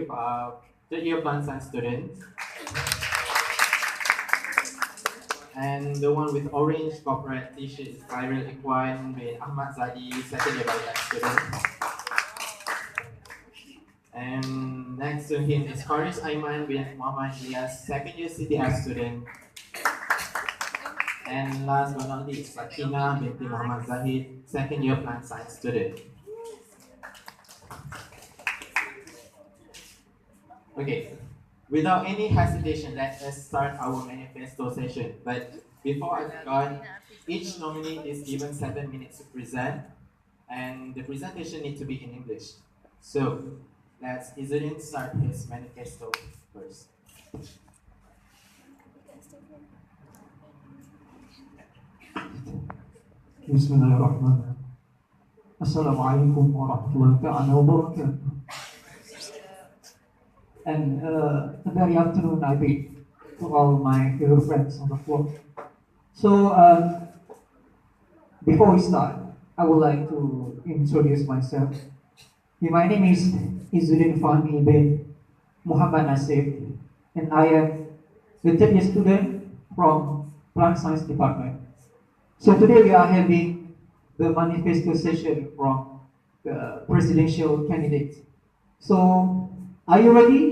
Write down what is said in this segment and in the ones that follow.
group of third-year plant science students. And the one with orange corporate t-shirt is Khairul Ikhwan with Ahmad Zadi, second-year biotech student. And next to him is Faris Aiman with Muhammad Ilyas, second-year CTF student. And last but not least, Sakina binti Muhammad Zahid, second-year plant science student. Okay, without any hesitation, let us start our manifesto session. But before I begin, each nominee is given 7 minutes to present, and the presentation needs to be in English. So, let's Izzuddin start his manifesto first. Bismillahirrahmanirrahim. Assalamualaikum warahmatullahi wabarakatuh. And a very afternoon I bid to all my fellow friends on the floor. So before we start, I would like to introduce myself. My name is Izzuddin Fahmi bin Muhammad Nasib, and I am the third year student from Plant Science Department. So today we are having the manifesto session from the presidential candidate. So are you ready?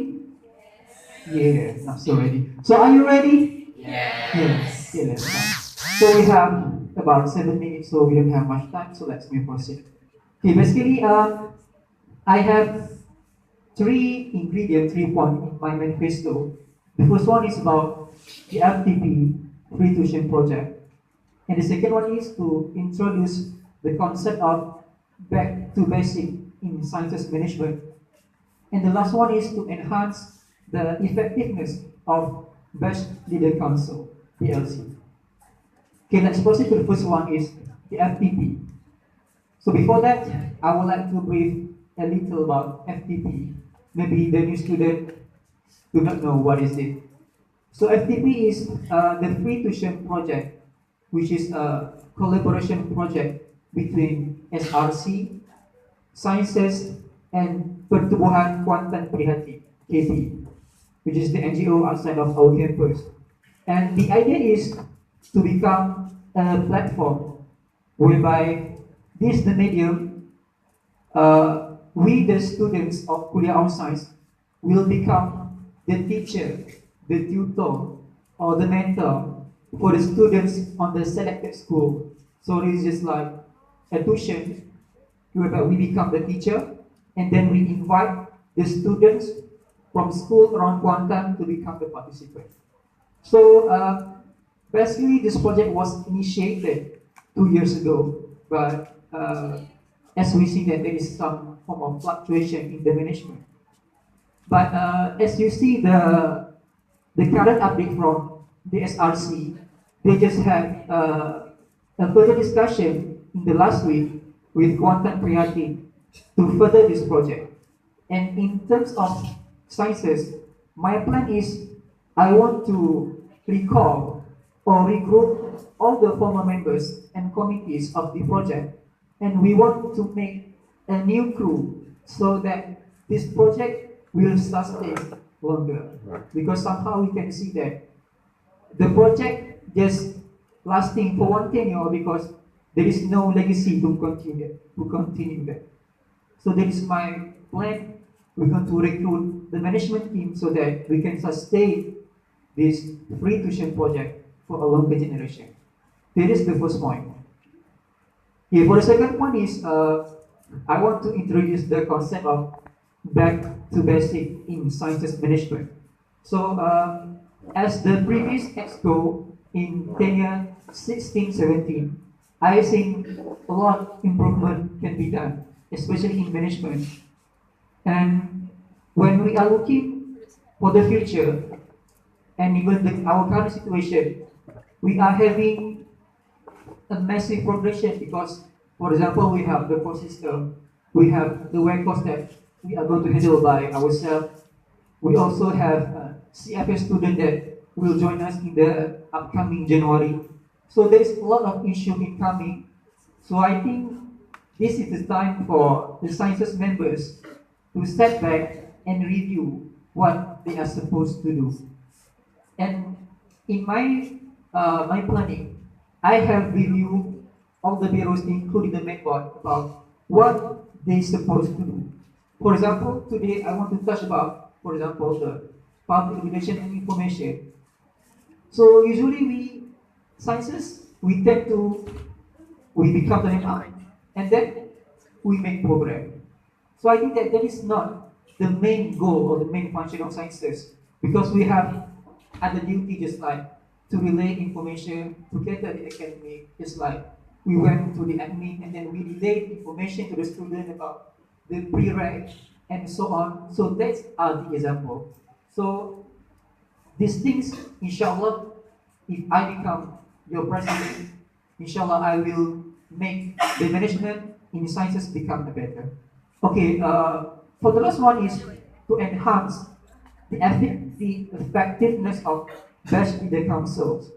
Yeah, not so ready. So are you ready? Yes. Yeah, let's start. So we have about 7 minutes, so we don't have much time, so let's proceed. Okay, basically, I have three points in my manifesto. The first one is about the FTP, free tuition project. And the second one is to introduce the concept of back to basic in sciences management. And the last one is to enhance the effectiveness of Best Leader Council, BLC. Okay, let's proceed to the first one is the FTP. So before that, I would like to brief a little about FTP. Maybe the new student do not know what is it. So FTP is the free tuition project, which is a collaboration project between SRC, Sciences, and Pertubuhan Kuantan Prihatin, KB, which is the NGO outside of our campus. And the idea is to become a platform whereby this the medium, we the students of Kuliah of Science will become the teacher, the tutor, or the mentor for the students on the selected school. So it's just like a tuition whereby we become the teacher, and then we invite the students from school around Kuantan to become the participant. So basically this project was initiated 2 years ago, but as we see that there is some form of fluctuation in the management. But as you see the current update from the SRC, they just had a further discussion in the last week with Kuantan Prihatin to further this project. And in terms of sciences, my plan is I want to recall or regroup all the former members and committees of the project, and we want to make a new crew so that this project will sustain longer. Because somehow we can see that the project just lasting for one tenure because there is no legacy to continue that. So that is my plan. We're going to recruit the management team so that we can sustain this free tuition project for a longer generation. That is the first point. Yeah, for the second point is I want to introduce the concept of back to basic in sciences management. So as the previous exco in tenure 16-17, I think a lot of improvement can be done, especially in management. And when we are looking for the future, and even our current situation, we are having a massive progression because, for example, we have the course system, we have the way course that we are going to handle by ourselves. We also have CFS student that will join us in the upcoming January. So there is a lot of issue incoming. So I think this is the time for the sciences members to step back and review what they are supposed to do. And in my planning, I have reviewed all the bureaus, including the main board, about what they supposed to do. For example, today I want to touch about, for example, the public relation and information. So usually sciences, we tend to, we become the up, and then we make progress. So I think that that is not the main goal or the main function of sciences, because we have other duty, just like to relay information together in academic, just like we went to the admin and then we relayed information to the student about the prereq and so on. So that's the example. So these things, inshallah, if I become your president, inshallah, I will make the management in sciences become better. Okay, for the last one is to enhance the effectiveness of batch leader councils.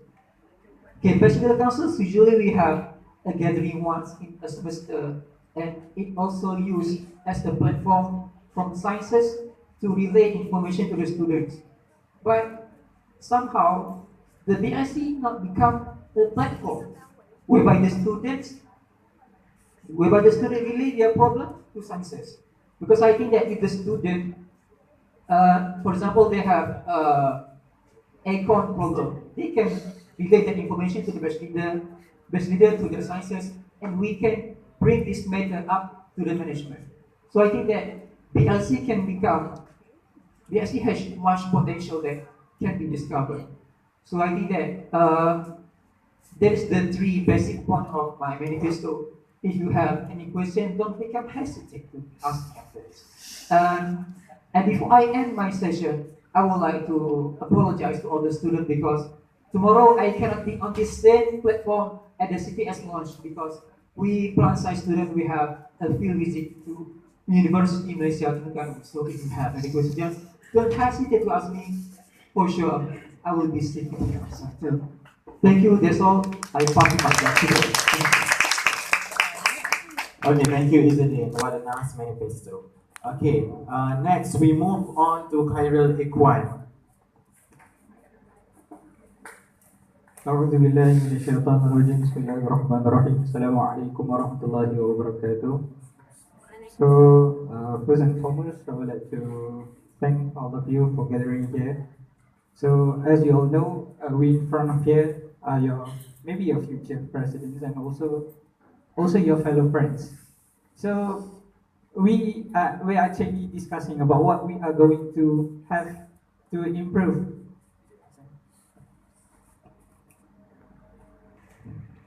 Okay, batch leader councils, usually we have a gathering once in a semester, and it also used as a platform from sciences to relay information to the students. But somehow the BIC not become a platform whereby the students relay their problem to sciences. Because I think that if the student, for example, they have ACON problem, they can relay that information to the best leader to the sciences, and we can bring this matter up to the management. So I think that BLC can become, BLC has much potential that can be discovered. So I think that that is the three basic points of my manifesto. If you have any question, don't become hesitant to ask me after this. And before I end my session, I would like to apologize to all the students, because tomorrow I cannot be on this same platform at the CTS launch, because we plan science students, we have a field visit to University Malaysia Terengganu. So if you have any questions, don't hesitate to ask me. For sure, I will be sitting here. So, thank you. That's all. I pass it back to you. Okay, thank you, Izzeddin. What a nice manifesto. Okay, next we move on to Khairul Ikhwan. أعوذ بالله من الشيطان الرجيم بسم الله الرحمن الرحيم السلام عليكم ورحمة الله وبركاته. So first and foremost, I would like to thank all of you for gathering here. So as you all know, we in front of here are maybe your future presidents and also your fellow friends. So we are actually discussing about what we are going to have to improve.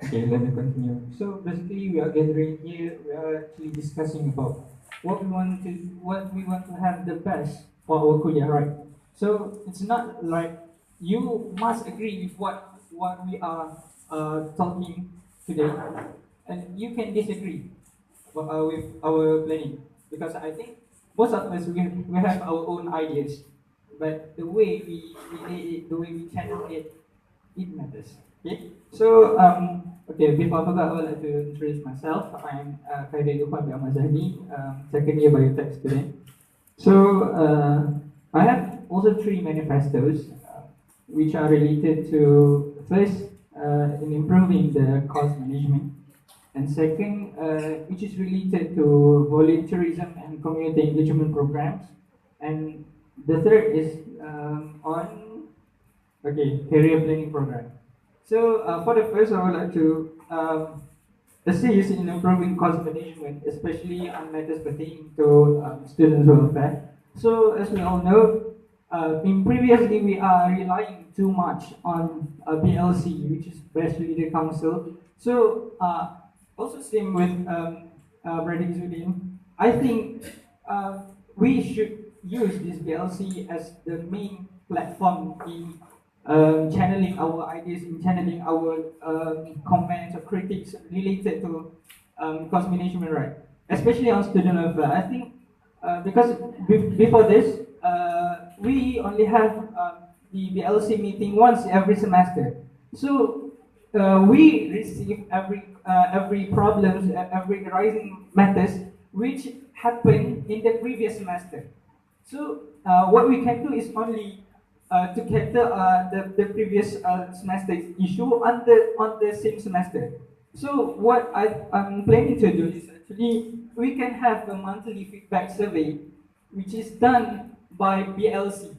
Okay, let me continue. So basically, we are gathering here. We are actually discussing about what we want to have the best for our kuliah, right? So it's not like you must agree with what we are talking today, and you can disagree with our planning, because I think most of us we have our own ideas, but the way the way we channel it, it matters. Okay, so okay, before I forget, I would like to introduce myself. I'm Khairul Ikhwan bin Mazhani, second year biotech student. So I have also three manifestos, which are related to first in improving the cost management, and second, which is related to volunteerism and community engagement programs, and the third is on career planning program. So for the first, I would like to assist in improving cost management, especially on matters pertaining to students' welfare. So as we all know, in previously we are relying too much on BLC, which is Best Leader Council. So also same with Brother Izzuddin, I think we should use this BLC as the main platform in channeling our ideas, in channeling our comments or critics related to cost management, right? Especially on student welfare. I think because before this, we only have the BLC meeting once every semester. So we receive every problems, every rising matters which happened in the previous semester. So what we can do is only to cater the previous semester issue on the same semester. So what I'm planning to do is actually we can have a monthly feedback survey, which is done by BLC.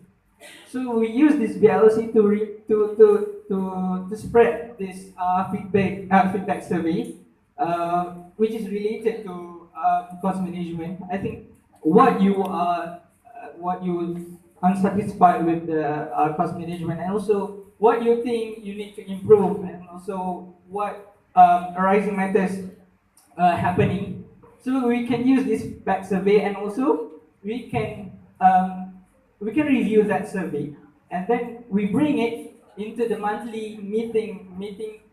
So we use this BLC to spread this feedback survey, which is related to cost management. I think what you unsatisfied with the cost management, and also what you think you need to improve, and also what arising matters happening. So we can use this back survey, and also we can we can review that survey, and then we bring it into the monthly meeting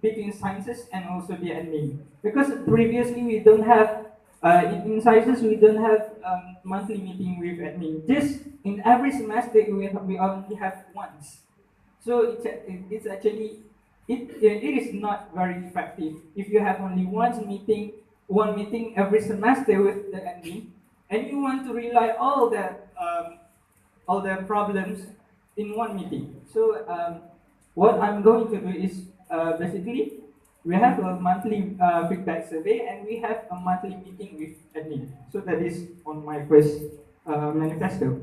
between sciences and also the admin. Because previously we don't have in sciences we don't have monthly meeting with admin. Just in every semester we only have once. So it's actually it is not very effective if you have only one meeting every semester with the admin, and you want to rely all the problems in one meeting. So what I'm going to do is basically we have a monthly feedback survey, and we have a monthly meeting with admin. So that is on my first manifesto.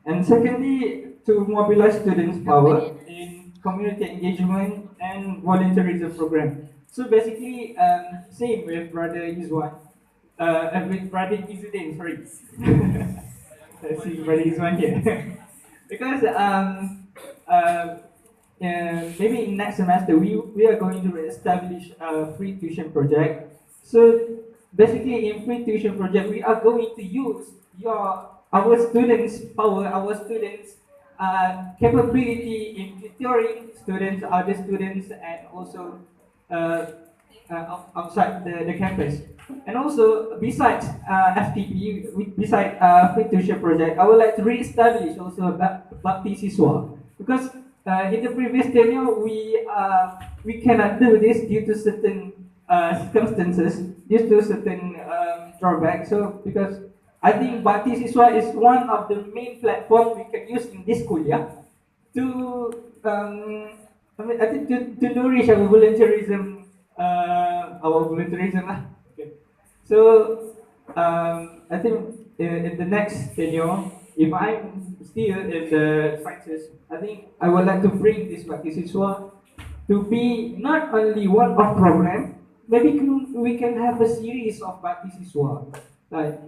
And secondly, to mobilize students' power in community engagement and volunteerism program. So basically, same with Brother Izwan, with Brother Izudin, sorry. I see Brother Izwan here. Because maybe in next semester we are going to establish a free tuition project. So basically, in free tuition project, we are going to use our students' power, our students' capability in tutoring students, other students, and also uh, outside the campus. And also, besides FTP, besides free tuition project, I would like to re-establish also Bakti Siswa, because in the previous tenure we cannot do this due to certain circumstances, due to certain drawbacks. So because I think Bakti Siswa is one of the main platforms we can use in this kuliah to I think to nourish our volunteerism lah. Okay. So I think in the next tenure, if I'm still in the sciences, I think I would like to bring this Bakti Siswa to be not only one of program. Maybe we can have a series of Bakti Siswa. Like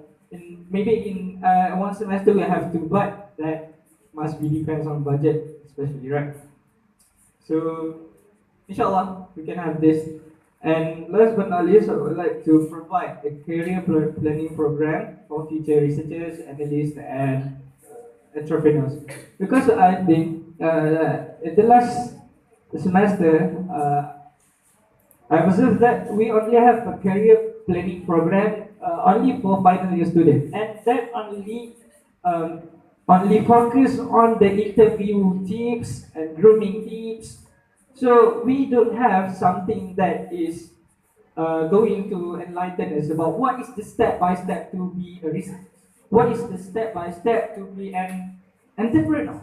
maybe in one semester we have two, but that must be depends on budget, especially, right? So, inshallah, we can have this. And last but not least, I would like to provide a career planning program for future researchers, analysts, and entrepreneurs. Because I think in the last semester, I observed that we only have a career planning program only for final year students, and that only focus on the interview tips and grooming tips. So we don't have something that is going to enlighten us about what is the step by step to be a researcher, what is the step by step to be an entrepreneur.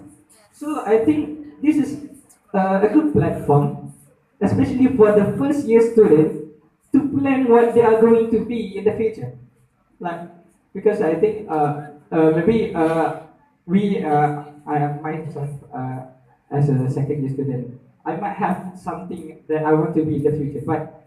So I think this is a good platform, especially for the first year student, to plan what they are going to be in the future. Like, because I think maybe I myself as a second year student, I might have something that I want to be in the future, but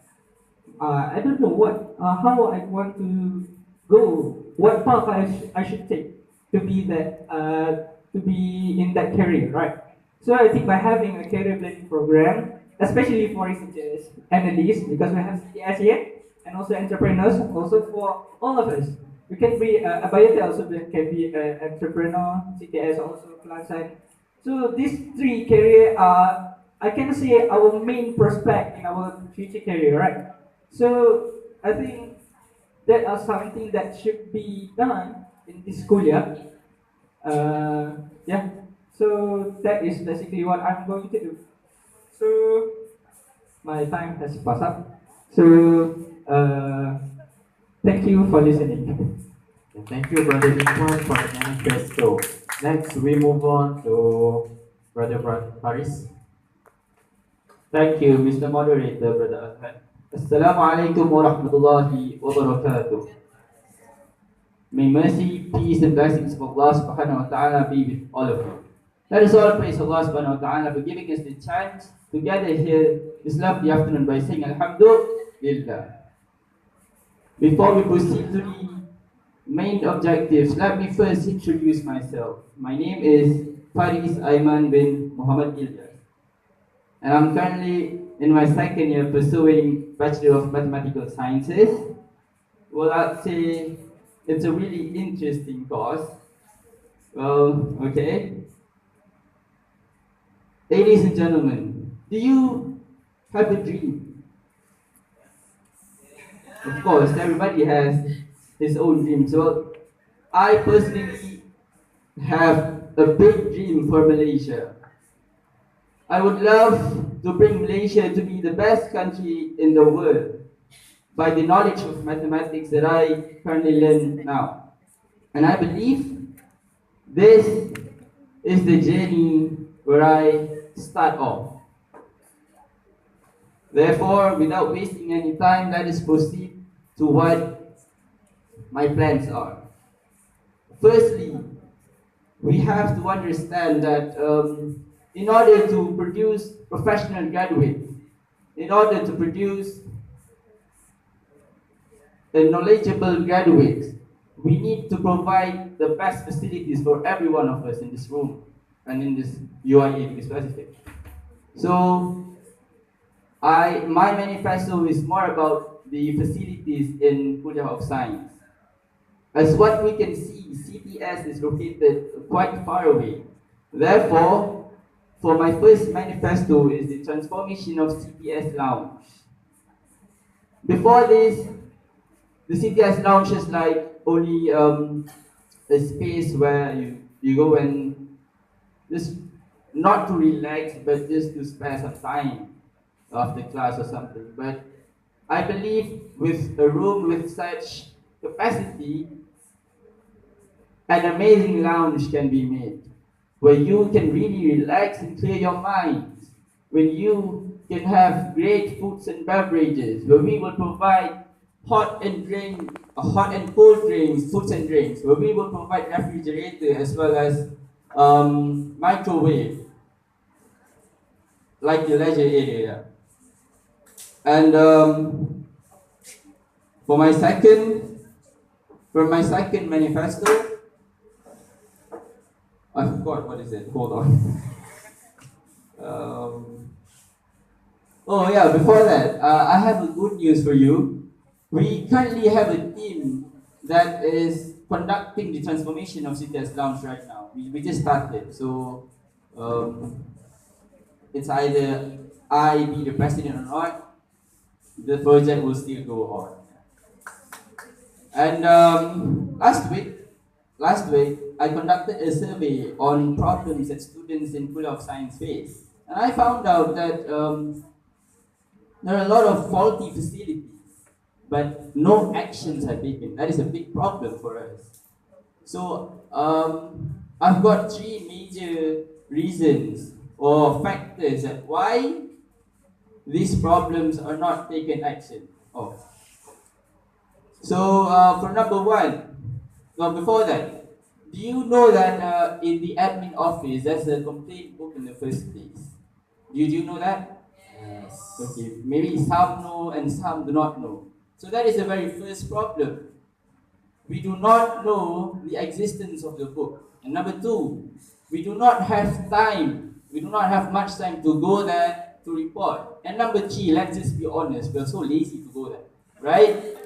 I don't know how I want to go, what path I should take to be that to be in that career, right? So I think by having a career planning program, especially for researchers, analysts, because we have CTS here, and also entrepreneurs, also for all of us. We can be a biotech also can be an entrepreneur, CTS also plant science. So these three career are, I can say, our main prospect in our future career, right? So I think that are something that should be done in this school year. Yeah. So that is basically what I'm going to do. So my time has passed up. So thank you for listening. And thank you, Brother Lingwan, for the manifesto. Next, we move on to Brother Paris. Thank you, Mr. Moderator, Brother Ahmed. Assalamu alaikum wa rahmatullahi wa barakatuh. May mercy, peace, and blessings of Allah subhanahu wa ta'ala be with all of you. Let us all praise Allah subhanahu wa ta'ala for giving us the chance to gather here this lovely afternoon by saying Alhamdulillah. Before we proceed to the main objectives, let me first introduce myself. My name is Faris Aiman bin Muhammad Ilyas, and I'm currently in my second year pursuing Bachelor of Mathematical Sciences. Well, I'd say it's a really interesting course. Well, okay. Ladies and gentlemen, do you have a dream? Of course, everybody has his own dreams. So, I personally have a big dream for Malaysia. I would love to bring Malaysia to be the best country in the world by the knowledge of mathematics that I currently learn now. And I believe this is the journey where I start off. Therefore, without wasting any time, let us proceed to what my plans are. Firstly, we have to understand that in order to produce professional graduates, in order to produce a knowledgeable graduates, we need to provide the best facilities for every one of us in this room and in this UIA to be specific. So, my manifesto is more about the facilities in Kuliah of Science. As what we can see, CPS is located quite far away. Therefore, for my first manifesto is the transformation of CPS Lounge. Before this, the CPS Lounge is like only a space where you go and just not to relax, but just to spend some time after class or something. But I believe with a room with such capacity, an amazing lounge can be made where you can really relax and clear your mind, when you can have great foods and beverages, where we will provide hot and cold drinks, foods and drinks, where we will provide refrigerator as well as microwave, like the leisure area. And for my second manifesto, I forgot what is it. Hold on. Oh yeah, before that, I have a good news for you. We currently have a team that is conducting the transformation of CTS Lounge right now. We just started, so it's either I be the president or not, the project will still go on. And last week, I conducted a survey on problems that students in Kuliah of Science face. And I found out that there are a lot of faulty facilities, but no actions are taken. That is a big problem for us. So I've got three major reasons or factors that why these problems are not taken action of. So for number one, before that, do you know that in the admin office there's a complaint book in the first place? Do you know that? Yes. Okay, maybe some know and some do not know. So that is the very first problem. We do not know the existence of the book. And number two, we do not have time. We do not have much time to go there to report. And number three, let's just be honest, we're so lazy to go there, right?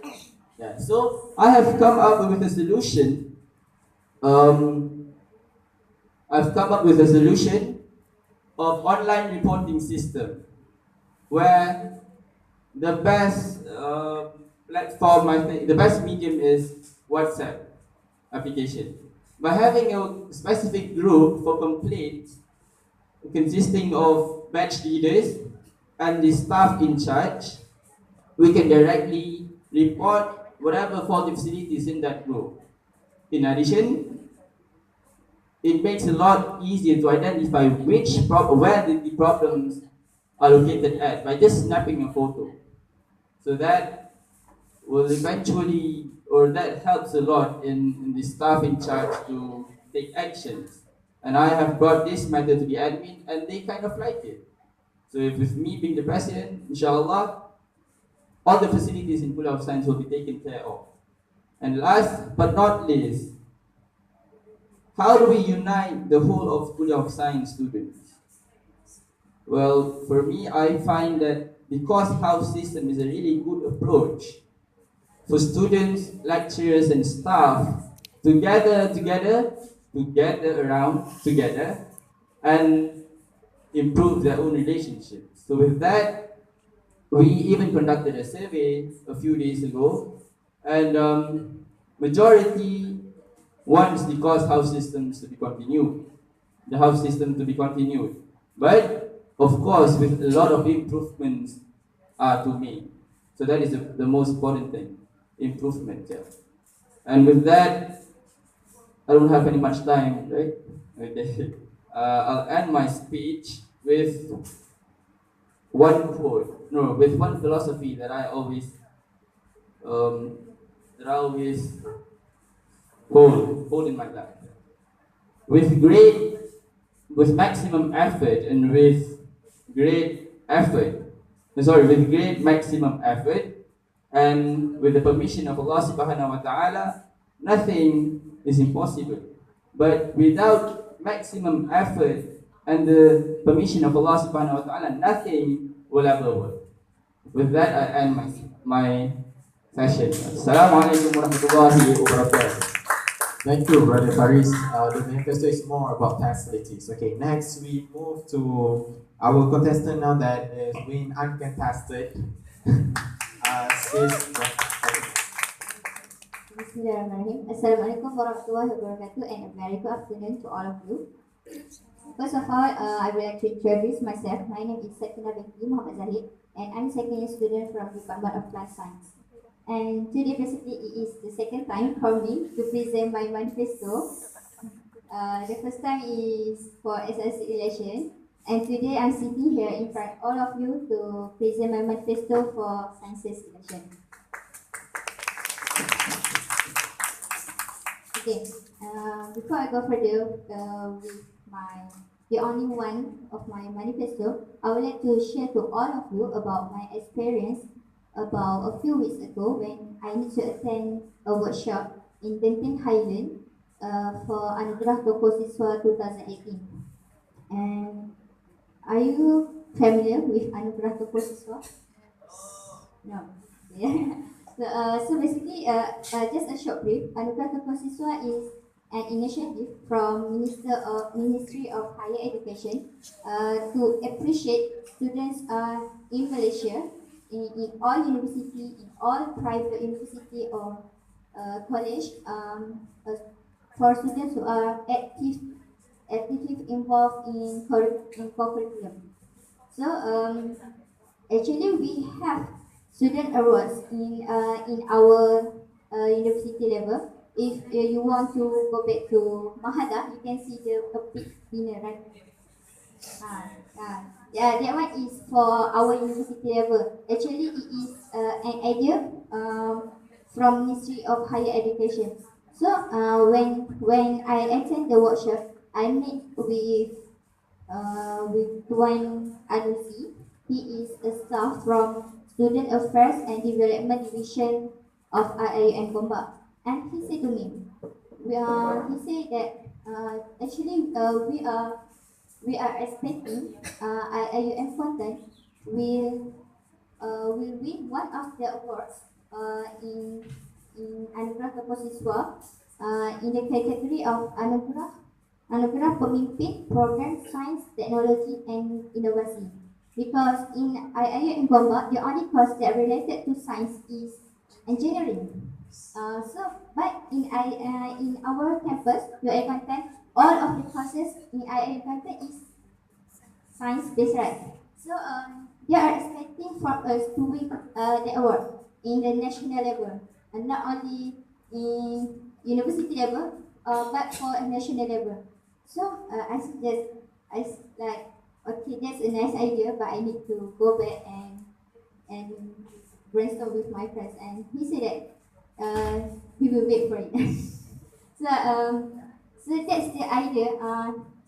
Yeah. So I have come up with a solution. I've come up with a solution of online reporting system, where the best platform, I think, the best medium is WhatsApp application. By having a specific group for complaints consisting of batch leaders and the staff in charge, we can directly report whatever faulty facilities in that group. In addition, it makes it a lot easier to identify where the problems are located at by just snapping a photo. So that will eventually, or that helps a lot in the staff in charge to take actions. And I have brought this matter to the admin and they kind of like it. So if with me being the president, inshallah, all the facilities in Kuala of Science will be taken care of. And last but not least, how do we unite the whole of Kuala of Science students? Well, for me, I find that the course house system is a really good approach for students, lecturers, and staff to gather around together, and improve their own relationships. So with that, we even conducted a survey a few days ago, and majority wants the course house systems to be continued, the house system to be continued. But of course, with a lot of improvements are to make. So that is the most important thing, improvement. Yeah. And with that, I don't have any much time, right? Okay. I'll end my speech with one quote, no, with one philosophy that I always um, hold in my life. With great, with maximum effort and with great effort, with great maximum effort and with the permission of Allah subhanahu wa ta'ala, nothing is impossible. But without maximum effort and the permission of Allah subhanahu wa ta'ala, nothing will ever work. With that, I end my session. Assalamu alaikum warahmatullahi wabarakatuh. Thank you, Brother Faris. The manifesto is more about facilities. Okay, next we move to our contestant now that is being uncontested. Bismillahirrahmanirrahim. Assalamualaikum warahmatullahi wabarakatuh, and a very good afternoon to all of you. First of all, I would like to introduce myself. My name is Sakina binti Muhammad Zahid, and I'm a second year student from Department of Plant Science. And today basically it is the second time for me to present my manifesto. The first time is for SLC election, and today I'm sitting here in front of all of you to present my manifesto for sciences election. Okay, before I go further with the only one of my manifesto, I would like to share to all of you about my experience about a few weeks ago when I need to attend a workshop in Genting Highland for Anugerah Tokoh Siswa 2018. And are you familiar with Anugerah Tokoh Siswa? No. Yeah. So basically, just a short brief. Anugerah Tokoh Siswa is an initiative from Ministry of Higher Education to appreciate students in Malaysia, in all university, in all private university or college, for students who are actively involved in curriculum. So actually we have student awards in our university level. If you want to go back to Mahada, you can see the big winner, right? Yeah, that one is for our university level. Actually, it is an idea from Ministry of Higher Education. So when I attend the workshop, I meet with Tuan Anusi. He is a staff from Student Affairs and Development Division of IIUM Gombak. And he said to me, he said that actually we are expecting IIUM Fontaine will win one of the awards in Anugerah Tokoh Siswa in the category of Anugerah Pemimpin Program Science, Technology and Innovasi. Because in IIUM Gombak, the only course that related to science is engineering. But in our campus, UIA content, all of the courses in IIUM content is science-based, right? So they are expecting from us to win the award in the national level, and not only in university level, but for a national level. So I suggest, like, okay, that's a nice idea, but I need to go back and brainstorm with my friends. And he said that he will wait for it. So that's the idea.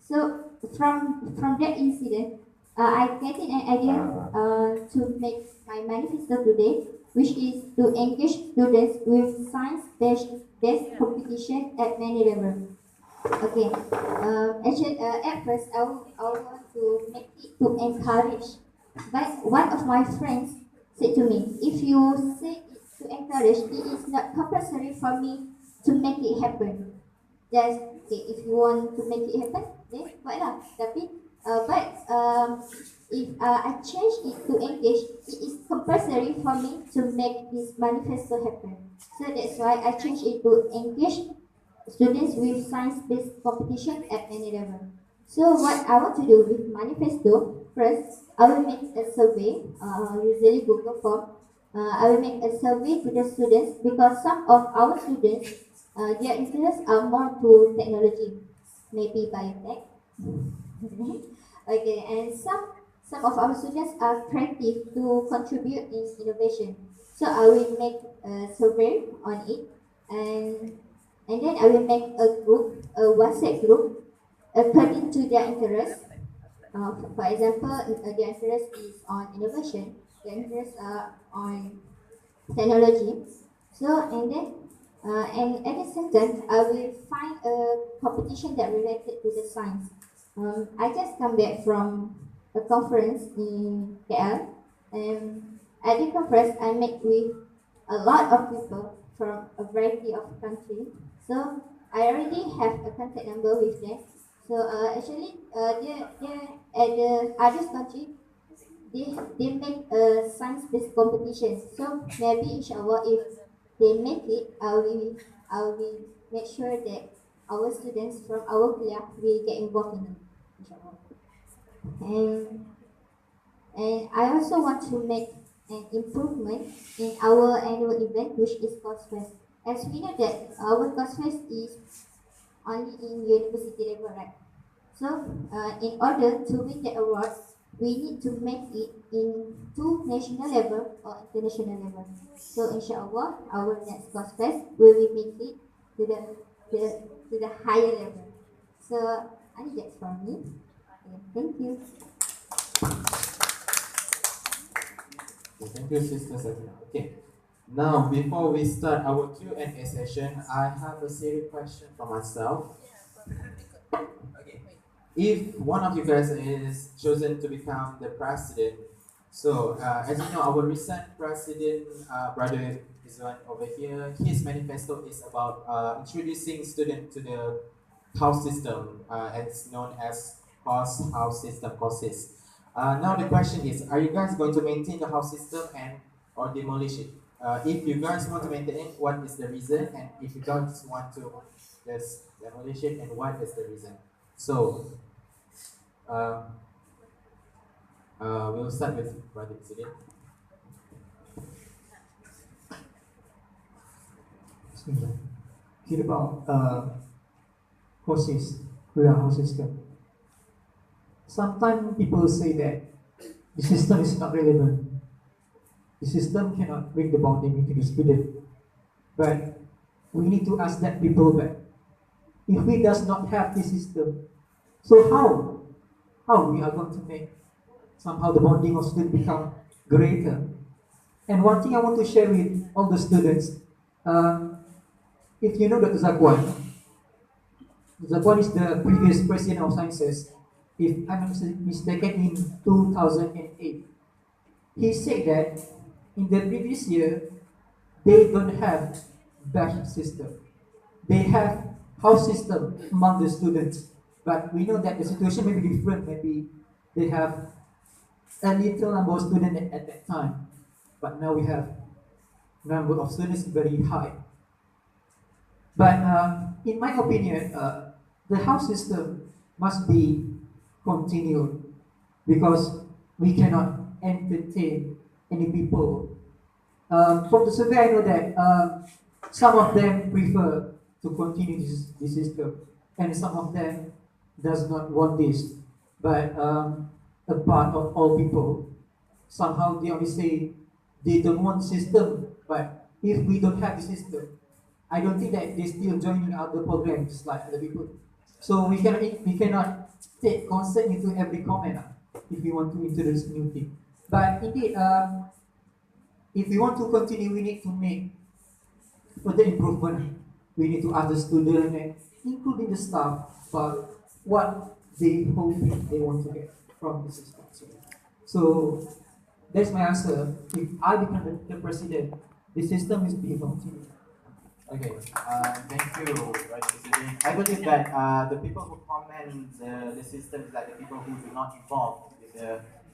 So from that incident, I getting an idea to make my manifesto today, which is to engage students with science-based competition at many levels. Okay. Actually, at first, I want to make it to encourage. But one of my friends said to me, if you say it to encourage, it is not compulsory for me to make it happen. Just, okay, if you want to make it happen, then buatlah. Tapi, if I change it to engage, it is compulsory for me to make this manifesto happen. So that's why I changed it to engage students with science-based competition at any level. So what I want to do with manifesto, first, I will make a survey, usually Google form. I will make a survey to the students because some of our students, their interests are more to technology, maybe biotech. Okay, and some of our students are creative to contribute in innovation. So I will make a survey on it, and and then I will make a group, a WhatsApp group, according to their interest. For example, their interest is on innovation, their interests are on technology. So, and at the same time, I will find a competition that related to the science. I just come back from a conference in KL, and at the conference, I met with a lot of people from a variety of countries. So I already have a contact number with them. So actually, they at the other country, they make a science-based competition. So maybe inshallah, if they make it, I will make sure that our students from our kuliah will get involved in it, inshallah. And and I also want to make an improvement in our annual event, which is Cosfest. As we know that our Cosfest is only in university level, right? So, in order to win the award, we need to make it in two national level or international level. So, inshallah, our next Cosfest we will make it to the higher level. So, I think that's for me. Yeah, thank you. Okay, thank you, Sister Sakina. Okay. Now, before we start our Q&A session, I have a serious question for myself. Okay. If one of you guys is chosen to become the president, so as you know, our recent president, brother is one over here. His manifesto is about introducing students to the house system, it's known as cost house system, COSIS. Now the question is, are you guys going to maintain the house system and or demolish it? If you guys want to maintain it, what is the reason? And if you guys want to just demolish it, and what is the reason? So, uh, we'll start with Brother Sidin. Bismillah. Think about horses, real house system. Sometimes people say that the system is not relevant. The system cannot bring the bonding into the student. But we need to ask that people back. If we does not have the system, so how we are going to make somehow the bonding of students become greater? And one thing I want to share with all the students, if you know Dr. Zakwan is the previous president of sciences. If I'm not mistaken, in 2008, he said that in the previous year they don't have batch system. They have house system among the students. But we know that the situation may be different. Maybe they have a little number of students at that time. But now we have number of students very high. But in my opinion, the house system must be continued because we cannot entertain any people. From the survey, I know that some of them prefer to continue this system. And some of them does not want this. But a part of all people, somehow they only say they don't want system. But if we don't have the system, I don't think that they still joining other programs like other people. So we cannot take consent into every comment if we want to introduce new thing. But indeed, if we want to continue, we need to make further improvement. We need to ask the student and including the staff about what they hope they want to get from the system. So that's my answer. If I become the president, the system is being continued. Okay, thank you, right, Mr. Dean. I believe that the people who comment the system is like the people who do not involved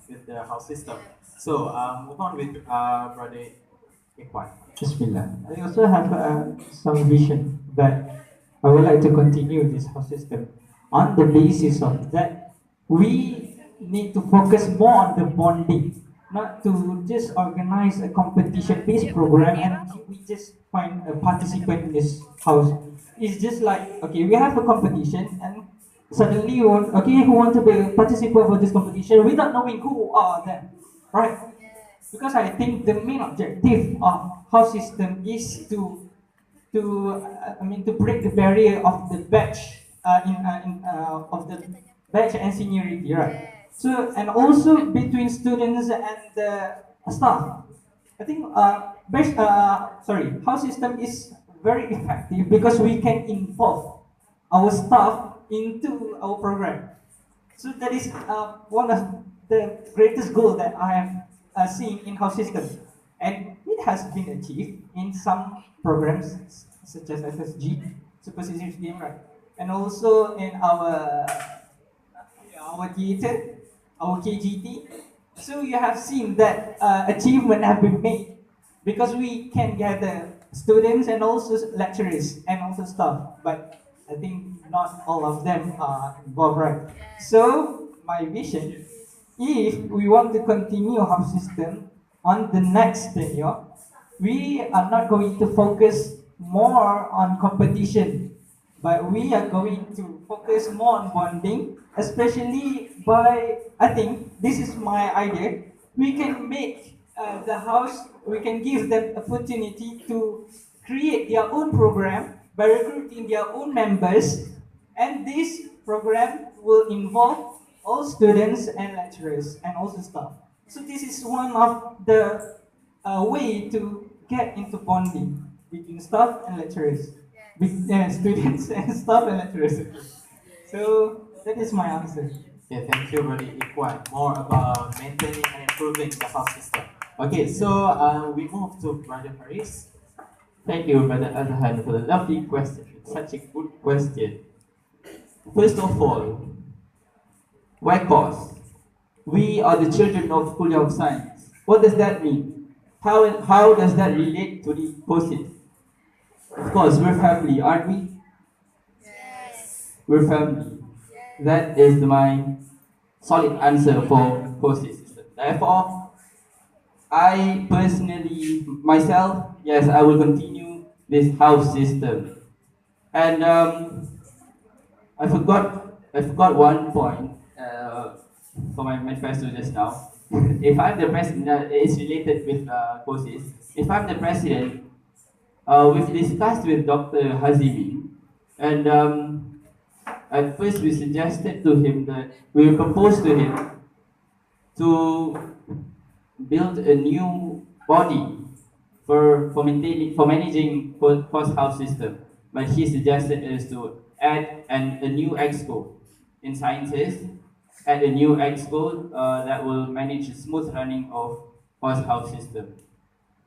with the house system. So move on with Brother Ikwan. Bismillah. I also have some vision that I would like to continue this house system on the basis of that we need to focus more on the bonding, not to just organize a competition-based program and we just find a participant in this house. It's just like, okay, we have a competition and suddenly you want, okay, who want to be a participant for this competition without knowing who are them, right? Because I think the main objective of house system is to break the barrier of the batch of the batch and seniority, right? So and also between students and the staff. I think house system is very effective because we can involve our staff into our program. So that is one of the greatest goal that I have seen in house system, and it has been achieved in some programs such as FSG, Super Series Game, right? And also in our theater, our KGT. So you have seen that achievement have been made because we can gather students and also lecturers and also staff, but I think not all of them are involved, right? So my vision, if we want to continue our system on the next tenure, we are not going to focus more on competition, but we are going to focus more on bonding, especially by, I think, this is my idea, we can make the house, we can give them opportunity to create their own program by recruiting their own members, and this program will involve all students and lecturers and also staff. So this is one of the way to get into bonding between staff and lecturers, students and staff and lecturers. So that is my answer. Yeah, thank you, Brother Ikwan. More about maintaining and improving the house system. Okay, so we move to Brother Paris. Thank you, Brother Azhan, for the lovely question. It's such a good question. First of all, why course? We are the children of Kuliah of Science. What does that mean? How does that relate to the courses? Of course, we're family, aren't we? We're family. That is my solid answer for courses system. Therefore, I personally, myself, yes, I will continue this house system. And I forgot one point for my manifesto just now. If I'm the president, it's related with courses. If I'm the president, we've discussed with Dr. Hazimi, and at first we suggested to him that we proposed to him to build a new body for managing course house system. But he suggested us to add a new exco in sciences, add a new exco that will manage the smooth running of course house system.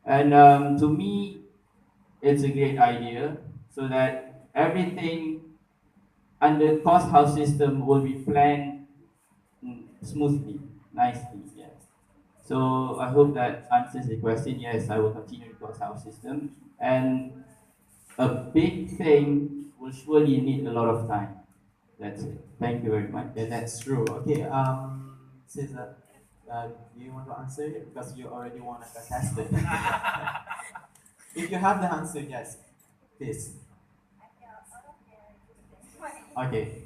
And to me, it's a great idea so that everything under course house system will be planned smoothly, nicely. Yes. So I hope that answers the question. Yes, I will continue the course house system, and a big thing will surely need a lot of time. That's it. Thank you very much. Yeah, that's true. Okay, Caesar, do you want to answer it? Because you already won a contestant. If you have the answer, yes, please. Okay.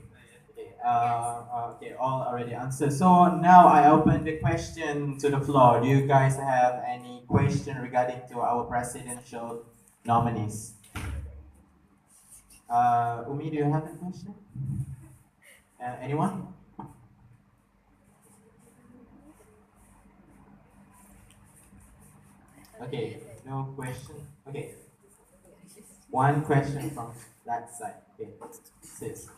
Okay. Okay. All already answered. So now I open the question to the floor. Do you guys have any question regarding to our presidential nominees? Umi, do you have a question? Anyone? Okay. No question. Okay. One question from that side. Okay. Sis.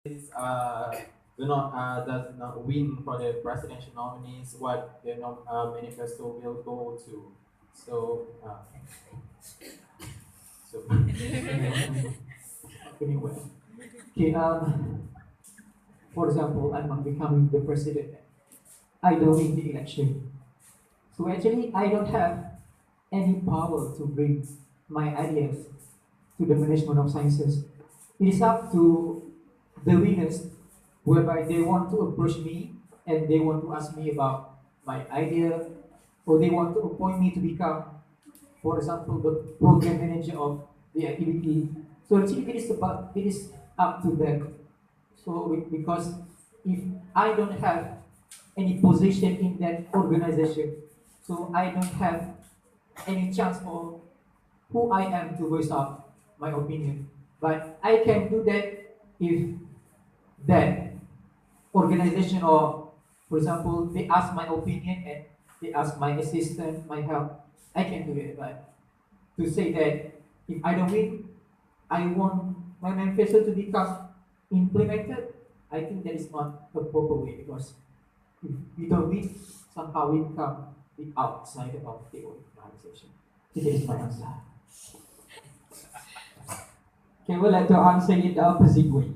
Is do not does not win for the presidential nominees, what the manifesto will go to. So so Very well. Okay, for example, I'm not becoming the president. I don't win the election. So actually, I don't have any power to bring my ideas to the management of sciences. It is up to the winners, whereby they want to approach me and they want to ask me about my idea, or they want to appoint me to become, for example, the program manager of the activity. So actually, it is up to them. So because if I don't have any position in that organization, so I don't have any chance for who I am to voice out my opinion. But I can do that if that organization, or for example, they ask my opinion and they ask my assistance, my help, I can do it. But to say that if I don't win, I want my manifesto to become implemented, I think that is not the proper way, because if we don't win, somehow we become the outsider of the organization. This is my answer. Okay, well, like to answer it the opposite way.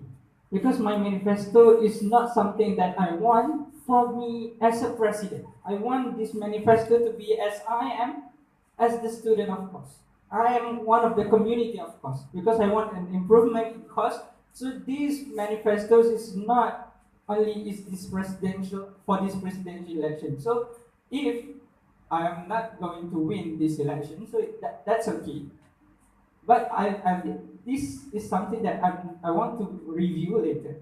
Because my manifesto is not something that I want from me as a president. I want this manifesto to be as I am, as the student, of course. I am one of the community, of course, because I want an improvement in cost. So these manifestos is not only is this presidential for this presidential election. So if I am not going to win this election, so that's okay. But this is something that I want to review later,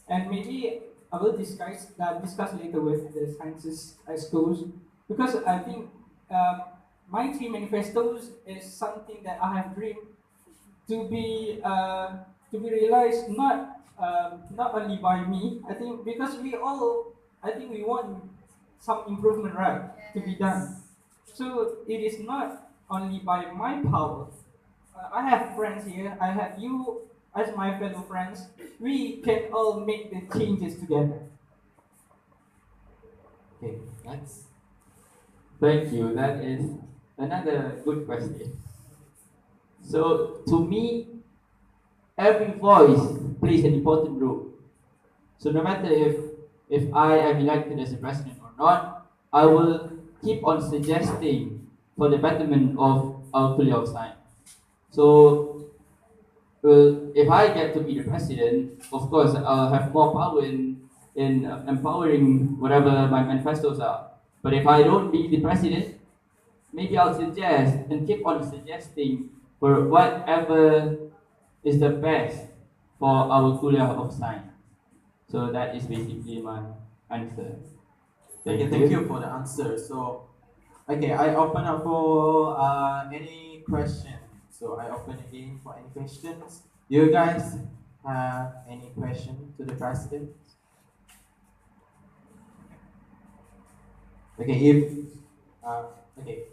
and maybe I will discuss later with the sciences schools, because I think my three manifestos is something that I have dreamed to be realized, not only by me. I think because I think we want some improvement, right, to be done. So it is not only by my power. I have friends here. I have you as my fellow friends. We can all make the changes together. Okay. Next. Thank you. That is another good question. So to me, every voice plays an important role. So no matter if I am elected as a president or not, I will keep on suggesting for the betterment of our Kuliah of Science. So if I get to be the president, of course I'll have more power in empowering whatever my manifestos are. But if I don't be the president, maybe I'll suggest and keep on suggesting for whatever is the best for our Kuliah of Science. So that is basically my answer. Okay, thank you for the answer. So, okay, I open up for any question. So I open again for any questions. You guys have any question to the president? Okay, if okay,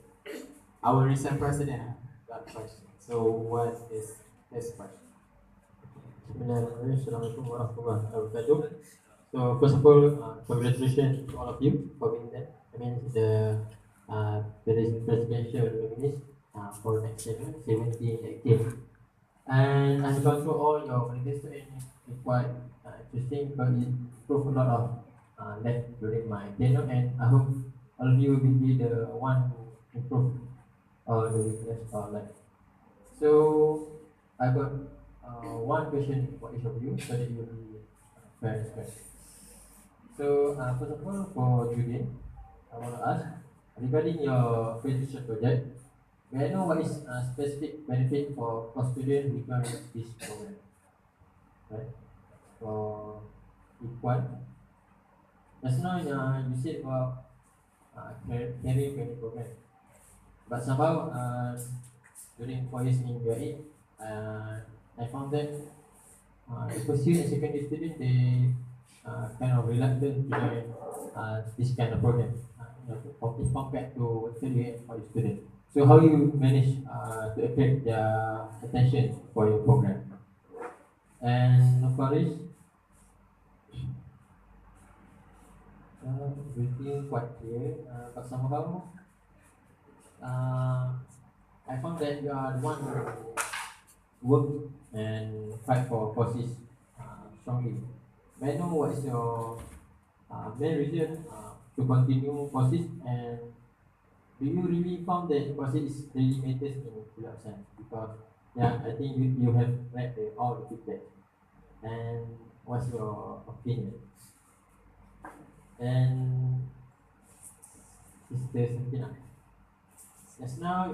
our recent president got a question. So what is his question? Bismillahirrahmanirrahim. Assalamualaikum warahmatullahi wabarakatuh. So first of all, congratulations to all of you for being there. I mean the presidential nominees for next year, 17, 18. And I've gone through all your manifesto and it's quite interesting because it proved a lot of left during my tenure, and I hope all of you will be the one who improve the weakness or like. So I got one question for each of you so that you will be fair and square. So, first of all, for Julian, I want to ask regarding your research project. May I know what is a specific benefit for students who join this program? Right? For Ikhwan, just now you said about career training program, but somehow during 4 years in UAE, I found that the first year as secondary student they kind of reluctant to join this kind of program. If compared to third year and 4 year student. So how you manage to attract their attention for your program? And for this, everything quite clear, but somehow I found that you are the one who work and fight for causes strongly. May I know what is your main reason to continue causes, and do you really found that causes really matters in Pulau Science? Because yeah, I think you have read all the feedback, and what's your opinion? And is there something else? Just now,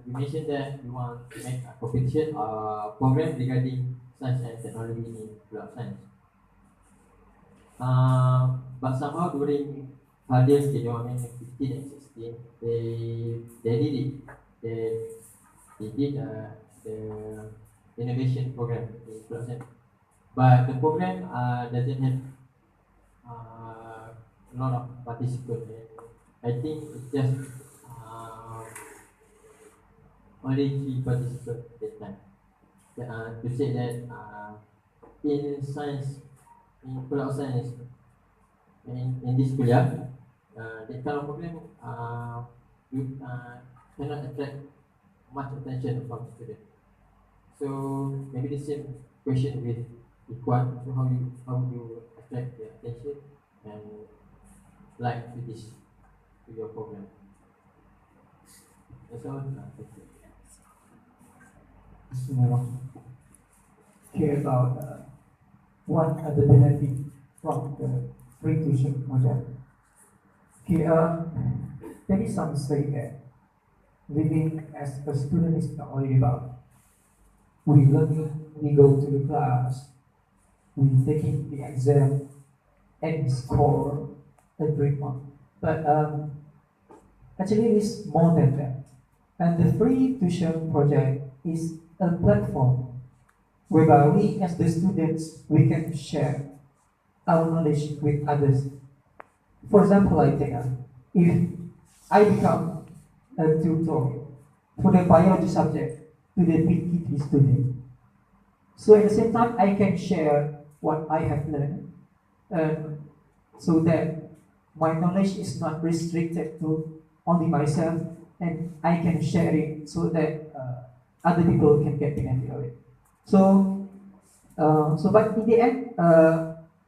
you mentioned that you want to make a competition or program regarding science and technology in Pulau Science. But somehow during earlier stage, I mean 15 and 16, they did it. They did the innovation program in Pulau Science. But the program doesn't have a lot of participants. I think it's just only 3 participants at that time. To say that in science, in Pulau Science, in this kuliah, that kind of program you cannot attract much attention from students. So maybe the same question with Ikhwan. So how you attract their attention and like to this to your program. That's all. Thank you. Care about what are the benefits from the free tuition project. Okay, there is some say that living as a student is not only about we learning, we go to the class, we taking the exam and score every month. But actually, it is more than that. And the free tuition project is a platform whereby we as the students, we can share our knowledge with others. For example, if I become a tutor for the biology subject to the PTP student, so at the same time I can share what I have learned, so that my knowledge is not restricted to only myself, and I can share it so that other people can get benefit of it. So, but in the end,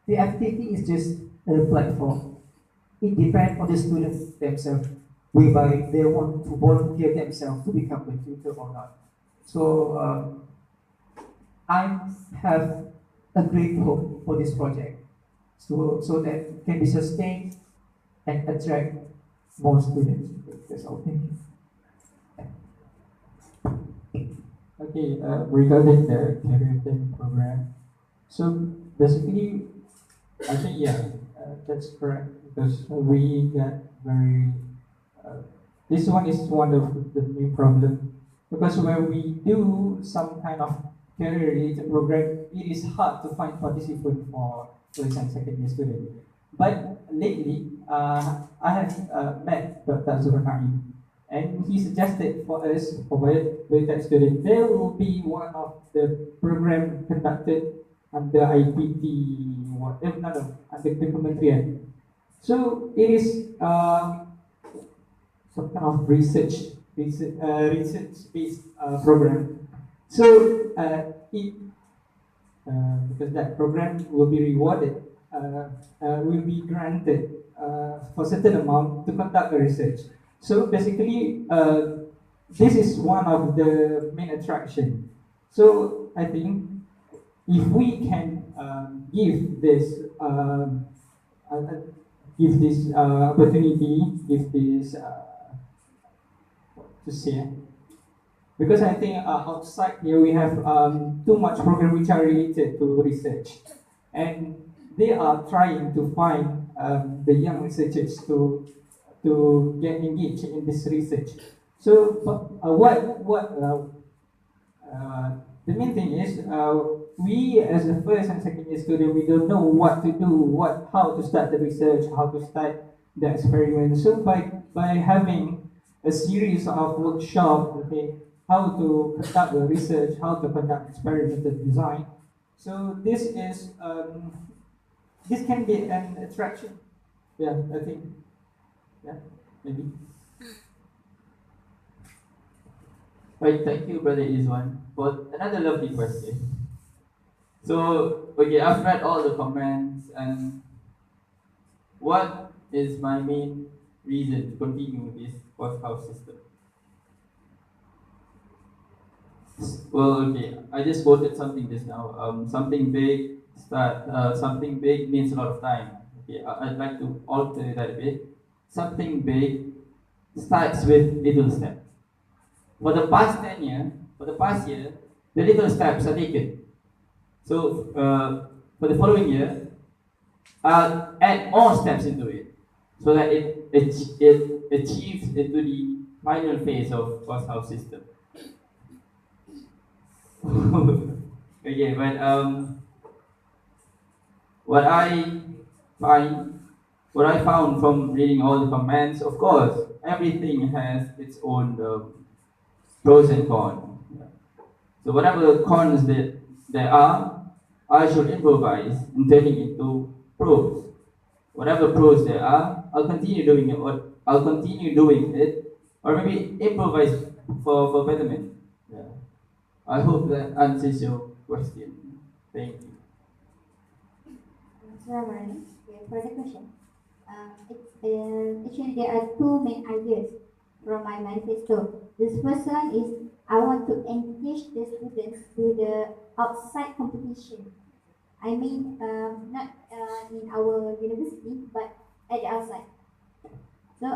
the activity is just a platform. It depends on the students themselves, whereby they want to volunteer themselves to become a tutor or not. So, I have a great hope for this project, so that it can be sustained and attract more students. That's all. Thank you. Okay, regarding the career training program, so basically, I think that's correct because we got very. This one is one of the main problem because when we do some kind of career related program, it is hard to find participants for example, second year student. But lately, I have met Dr. Zulkarnain, and he suggested for us, for biotech students, there will be one of the program conducted under IPT, whatever, under the Kementerian. So it is some kind of research-based program. So because that program will be rewarded, will be granted for certain amount to conduct the research. So basically, this is one of the main attraction. So I think if we can give this give this opportunity, give this to share. Because I think outside here we have too much program which are related to research, and they are trying to find the young researchers to get engaged in this research. So the main thing is we as a first and second year student, we don't know what to do, how to start the research, how to start the experiment. So by having a series of workshops, okay, how to conduct the research, how to conduct experimental design. So this can be an attraction. Yeah, I think. Yeah, maybe. Right, thank you, Brother Izwan, for another lovely question. So, okay, I've read all the comments, and what is my main reason to continue this post house system? Well, okay, I just quoted something just now. Something big means a lot of time. Okay, I'd like to alter that a bit. Something big starts with little steps. For the past 10 years, for the past year, the little steps are taken. So for the following year, I'll add more steps into it, so that it achieves into the final phase of cost house system. Okay, but what I find, what I found from reading all the comments, of course, everything has its own pros and cons. So whatever cons that there are, I should improvise and turning into pros. Whatever pros there are, I'll continue doing it, or I'll continue doing it, or maybe improvise for betterment. Yeah. I hope that answers your question. Thank you. Assalamualaikum. Okay, for the question. Actually, there are two main ideas from my manifesto. This first one is I want to engage the students to the outside competition. I mean, not in our university, but at the outside. So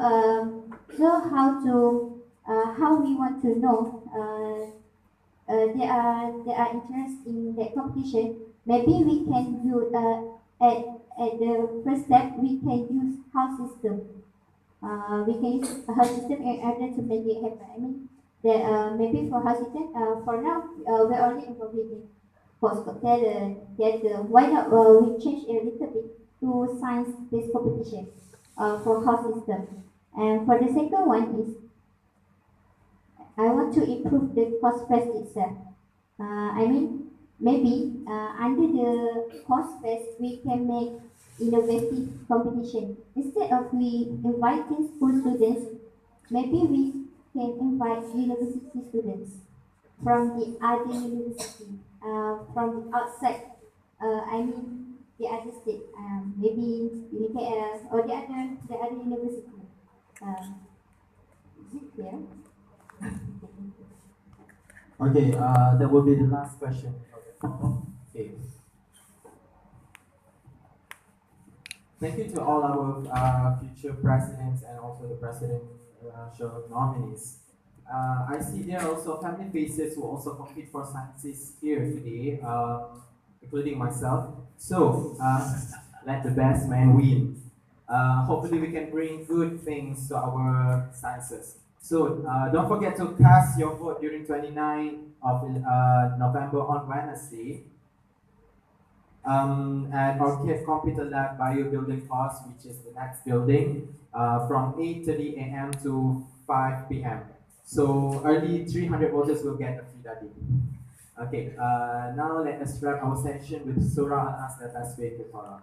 how we want to know they are interested in that competition. Maybe we can do at the first step we can use house system. We can use a house system in order to make it happen. I mean, that maybe for house system, for now we're only involved in postcode theater. Why not we change a little bit to science-based competition for house system. And for the second one is I want to improve the cost price itself. I mean, maybe under the cost price we can make innovative competition. Instead of we inviting school students, maybe we can invite university students from the other university, from the outside. I mean, the other state, maybe UKS or the other university. Is it clear? Okay, that will be the last question. Okay. Thank you to all our future presidents and also the presidential nominees. I see there are also family faces who also compete for sciences here today, including myself. So, let the best man win. Hopefully we can bring good things to our sciences. So don't forget to cast your vote during 29th of November on Wednesday at Orchid Computer Lab Bio Building Course, which is the next building, from 8:30 a.m. to 5 p.m. So early 300 voters will get a free study. Okay, now let us wrap our session with Surah Al-Asr Tasbih Kifara.